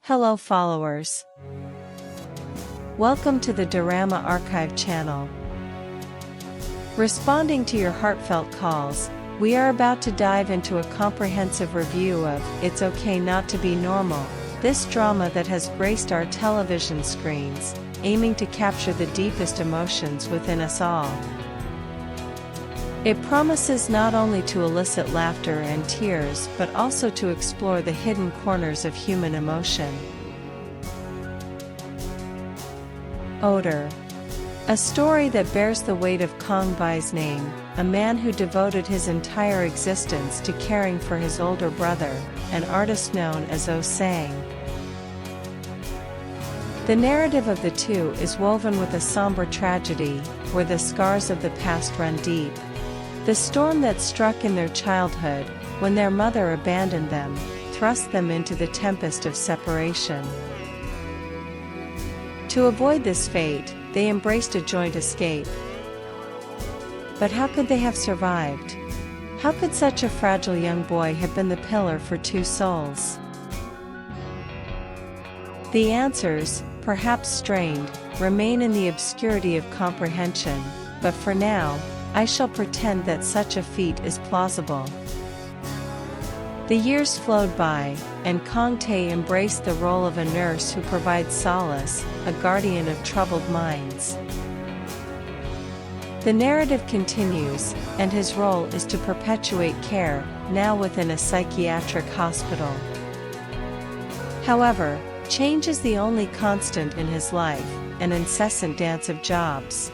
Hello followers. Welcome to the Dorama Archive channel. Responding to your heartfelt calls, we are about to dive into a comprehensive review of It's Okay Not to Be Normal, this drama that has graced our television screens, aiming to capture the deepest emotions within us all. It promises not only to elicit laughter and tears but also to explore the hidden corners of human emotion. Odor. A story that bears the weight of Kong Bai's name, a man who devoted his entire existence to caring for his older brother, an artist known as Oh Sang. The narrative of the two is woven with a somber tragedy, where the scars of the past run deep. The storm that struck in their childhood, when their mother abandoned them, thrust them into the tempest of separation. To avoid this fate, they embraced a joint escape. But how could they have survived? How could such a fragile young boy have been the pillar for two souls? The answers, perhaps strained, remain in the obscurity of comprehension, but for now, I shall pretend that such a feat is plausible. The years flowed by, and Kong Tae embraced the role of a nurse who provides solace, a guardian of troubled minds. The narrative continues, and his role is to perpetuate care, now within a psychiatric hospital. However, change is the only constant in his life, an incessant dance of jobs.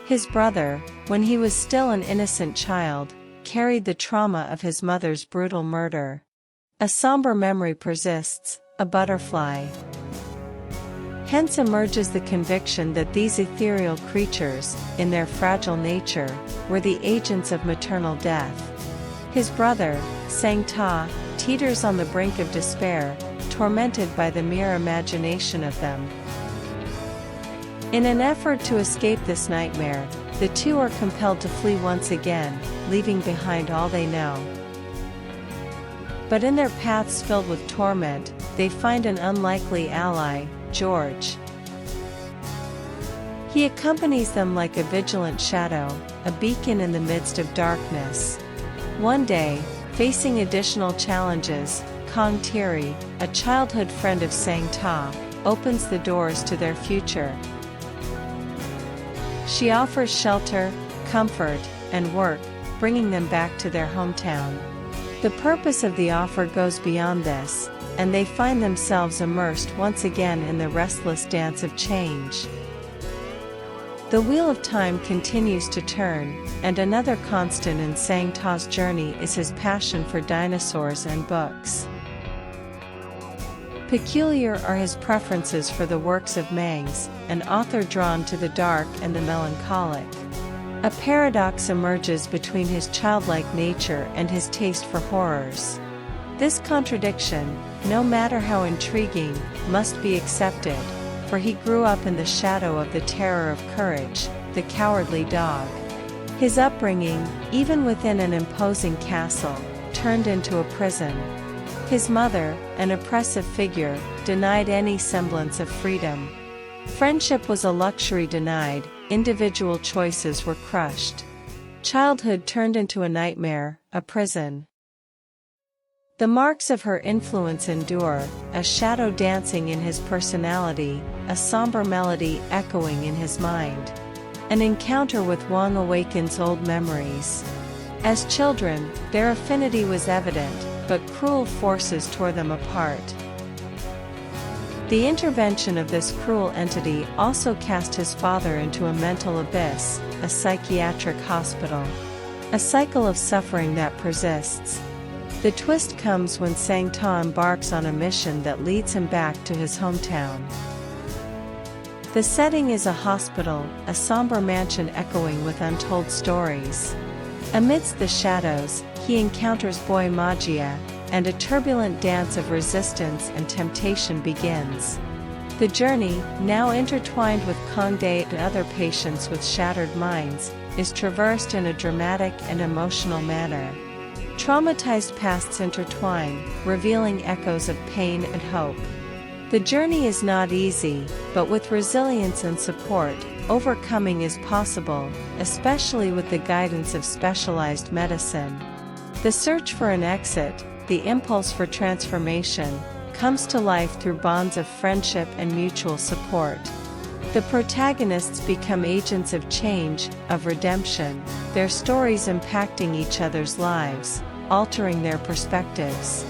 His brother, when he was still an innocent child, carried the trauma of his mother's brutal murder. A somber memory persists, a butterfly. Hence emerges the conviction that these ethereal creatures, in their fragile nature, were the agents of maternal death. His brother, Sang Ta, teeters on the brink of despair, tormented by the mere imagination of them. In an effort to escape this nightmare, the two are compelled to flee once again, leaving behind all they know. But in their paths filled with torment, they find an unlikely ally, George. He accompanies them like a vigilant shadow, a beacon in the midst of darkness. One day, facing additional challenges, Kong Tae, a childhood friend of Sang Ta, opens the doors to their future. She offers shelter, comfort, and work, bringing them back to their hometown. The purpose of the offer goes beyond this, and they find themselves immersed once again in the restless dance of change. The wheel of time continues to turn, and another constant in Sang Ta's journey is his passion for dinosaurs and books. Peculiar are his preferences for the works of Mangs, an author drawn to the dark and the melancholic. A paradox emerges between his childlike nature and his taste for horrors. This contradiction, no matter how intriguing, must be accepted, for he grew up in the shadow of the terror of Courage, the cowardly dog. His upbringing, even within an imposing castle, turned into a prison. His mother, an oppressive figure, denied any semblance of freedom. Friendship was a luxury denied, individual choices were crushed. Childhood turned into a nightmare, a prison. The marks of her influence endure, a shadow dancing in his personality, a somber melody echoing in his mind. An encounter with Wang awakens old memories. As children, their affinity was evident, but cruel forces tore them apart. The intervention of this cruel entity also cast his father into a mental abyss, a psychiatric hospital. A cycle of suffering that persists. The twist comes when Sang Ta embarks on a mission that leads him back to his hometown. The setting is a hospital, a somber mansion echoing with untold stories. Amidst the shadows, he encounters Boy Magia, and a turbulent dance of resistance and temptation begins. The journey, now intertwined with Kong Tae and other patients with shattered minds, is traversed in a dramatic and emotional manner. Traumatized pasts intertwine, revealing echoes of pain and hope. The journey is not easy, but with resilience and support, overcoming is possible, especially with the guidance of specialized medicine. The search for an exit, the impulse for transformation, comes to life through bonds of friendship and mutual support. The protagonists become agents of change, of redemption, their stories impacting each other's lives, altering their perspectives.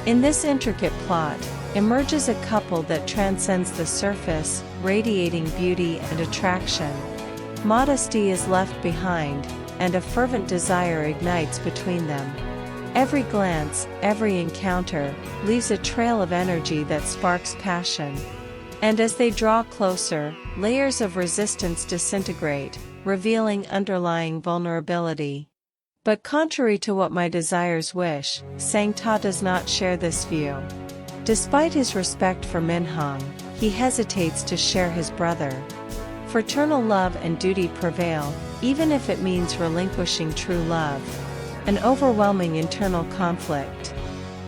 In this intricate plot, emerges a couple that transcends the surface, radiating beauty and attraction. Modesty is left behind, and a fervent desire ignites between them. Every glance, every encounter, leaves a trail of energy that sparks passion. And as they draw closer, layers of resistance disintegrate, revealing underlying vulnerability. But contrary to what my desires wish, Sang-ta does not share this view. Despite his respect for Min-hong, he hesitates to share his brother. Fraternal love and duty prevail, even if it means relinquishing true love. An overwhelming internal conflict.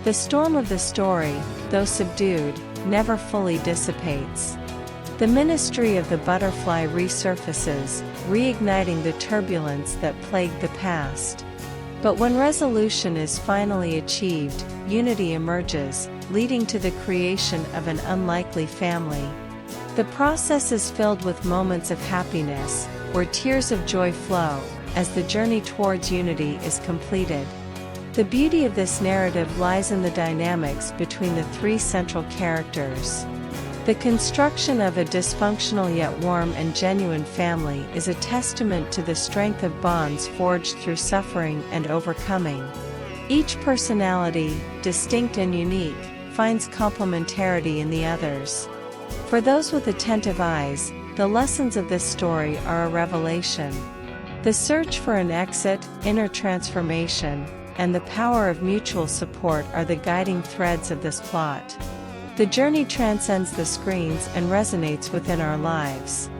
The storm of the story, though subdued, never fully dissipates. The ministry of the butterfly resurfaces, reigniting the turbulence that plagued the past. But when resolution is finally achieved, unity emerges, leading to the creation of an unlikely family. The process is filled with moments of happiness, where tears of joy flow, as the journey towards unity is completed. The beauty of this narrative lies in the dynamics between the three central characters. The construction of a dysfunctional yet warm and genuine family is a testament to the strength of bonds forged through suffering and overcoming. Each personality, distinct and unique, finds complementarity in the others. For those with attentive eyes, the lessons of this story are a revelation. The search for an exit, inner transformation, and the power of mutual support are the guiding threads of this plot. The journey transcends the screens and resonates within our lives.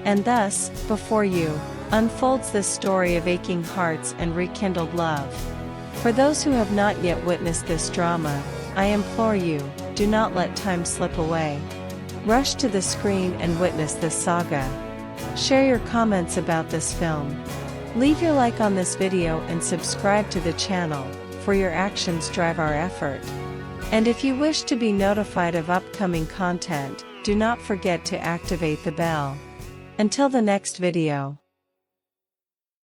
And thus, before you, unfolds the story of aching hearts and rekindled love. For those who have not yet witnessed this drama, I implore you, do not let time slip away. Rush to the screen and witness this saga. Share your comments about this film. Leave your like on this video and subscribe to the channel, for your actions drive our effort. And if you wish to be notified of upcoming content, do not forget to activate the bell. Until the next video.